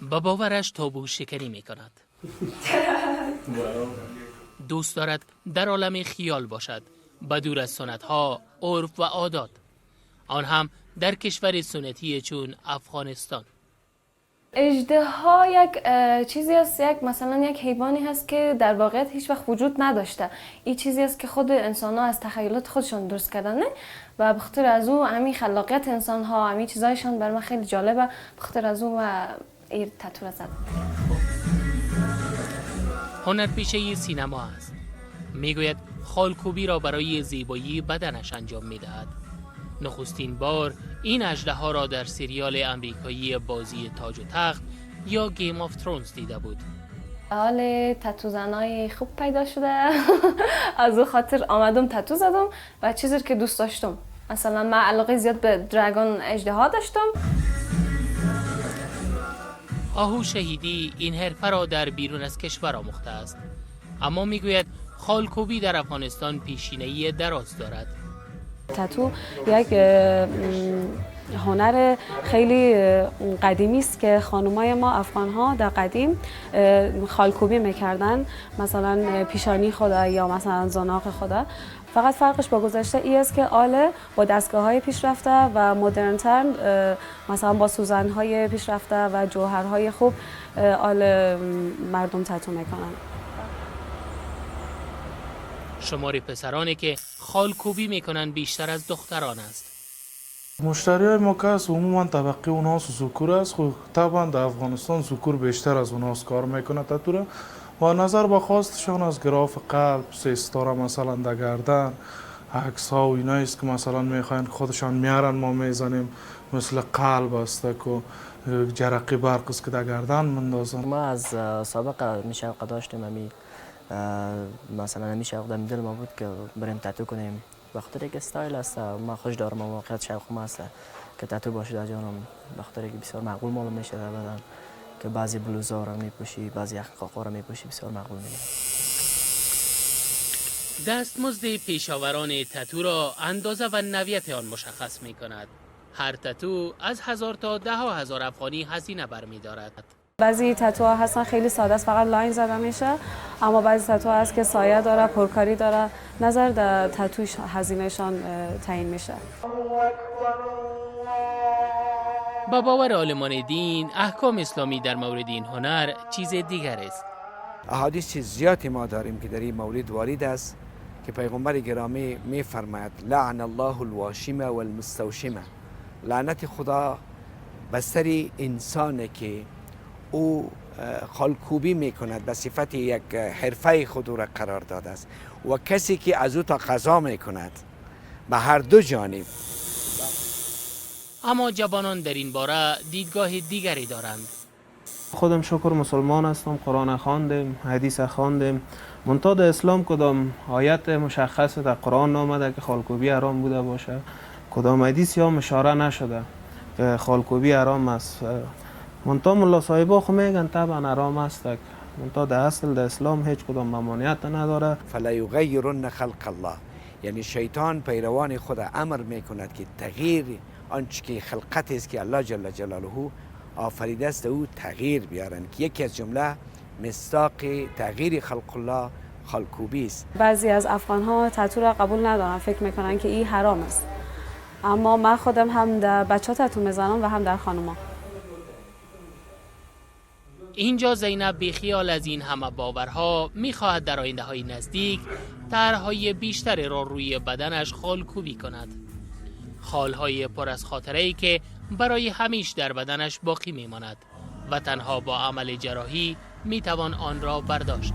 با باورش تابو شکنی می کند. دوست دارد در عالم خیال باشد، بدور از سنت ها، عرف و عادات، آن هم در کشور سنتی چون افغانستان. اژدها یک چیزی است، مثلا یک حیوانی هست که در واقعیت هیچ وقت وجود نداشته. این چیزی است که خود انسان ها از تخیلات خودشون درست کردن و بخاطر از او همین خلاقیت انسان ها، همین چیزایشان بر من خیلی جالبه. بخاطر از او و این تتو را زدم. هنرپیشه سینما است. میگوید خالکوبی را برای زیبایی بدنش انجام میدهد. نخستین بار این اژدها را در سریال امریکایی بازی تاج و تخت یا گیم آف ترونز دیده بود. حال تتو زنای خوب پیدا شده. از او خاطر آمدم تتو زدم و چیزی که دوست داشتم. مثلا من علاقه زیاد به دراگون اژدها داشتم. آهو شهیدی این حرفه را در بیرون از کشور آموخته است، اما میگوید خالکوبی در افغانستان پیشینه‌ای دراز دارد. تتو یک هنر خیلی قدیمی است که خانمای ما افغان ها در قدیم خالکوبی میکردن، مثلا پیشانی خدا یا مثلا زناق خدا. فقط فرقش با گذشته ای است که آله با دستگاه های پیشرفته و مدرن‌تر، مثلا با سوزن های پیشرفته و جوهرهای خوب آله مردم تتو میکنن. شمار پسرانی که خالکوبی میکنن بیشتر از دختران است. مشتری های ما که هست عموما طبقه اوناس ذکور است. خب طبعا در افغانستان ذکور بیشتر از اوناس کار میکنه تتو را و نظر به خواستشان از گراف قلب، 3 ستاره مثلا در گردن، عکس ها و اینایی است که مثلا میخواین خودشان میارن ما میزنیم، مثل قلب است که جرقه برق است که در گردن مندازن. ما از سابقه میشوقه داشتیم، مثلا همی شوق در دل ما بود که بریم تتو کنیم، بخاطر یک استایل است. ما خوش دارم، واقعیت شوق ما است که تتو باشه در جانم، بخاطر که بسیار معقول معلوم میشه در بدن که بعضی بلوزها را میپوشی، بعضی احقاقا را میپوشی، بسیار معقول میشه. دستمزد پیشاوران تتو را اندازه و نوعیت آن مشخص می کند. هر تتو از 1000 تا 10,000 افغانی هزینه برمی‌دارد. بعضی تتوها هستن خیلی ساده است، فقط لاین زده میشه، اما بعضی تتوها هست که سایه داره، پرکاری داره، نظر در تتوش هزینهشان تعیین میشه. با باور عالمان دین، احکام اسلامی در مورد این هنر چیز دیگر است. احادیث زیادی ما داریم که در این مولد وارد است که پیغمبر گرامی میفرماید لعن الله الواشمه و المستوشمه، لعنت خدا بر سر انسانی که او خالکوبی میکند، به صفت یک حرفه خود را قرار داده است و کسی که از او تقاضا میکند به هر دو جانب. اما جوانان در این باره دیدگاه دیگری دارند. خودم شکر مسلمان هستم، قرآن خواندیم، حدیث خواندیم، منتها در اسلام کدام آیت مشخص در قرآن نامده که خالکوبی حرام بوده باشه، کدام حدیث یا اشاره نشده که خالکوبی حرام است. منتها ملا صاحبا خو میگن طبعا حرام است، منتها در اصل در اسلام هیچ کدام ممانعت نداره. فلا یغیرن خلق الله، یعنی شیطان پیروان خود امر میکند که تغییر آنچه که خلقت است که الله جل جلاله آفریده است او تغییر بیارن، که یکی از جمله مصداق تغییر خلق الله خالکوبی است. بعضی از افغان ها تتو را قبول ندارن، فکر میکنن که این حرام است، اما من خودم هم در بچه ها تتو میزنم و هم در خانوما. اینجا زینب بیخیال از این همه باورها میخواهد در آینده های نزدیک طرحهای بیشتری را روی بدنش خالکوبی کند. خالهای پر از خاطره‌ای که برای همیشه در بدنش باقی میماند و تنها با عمل جراحی میتوان آن را برداشت.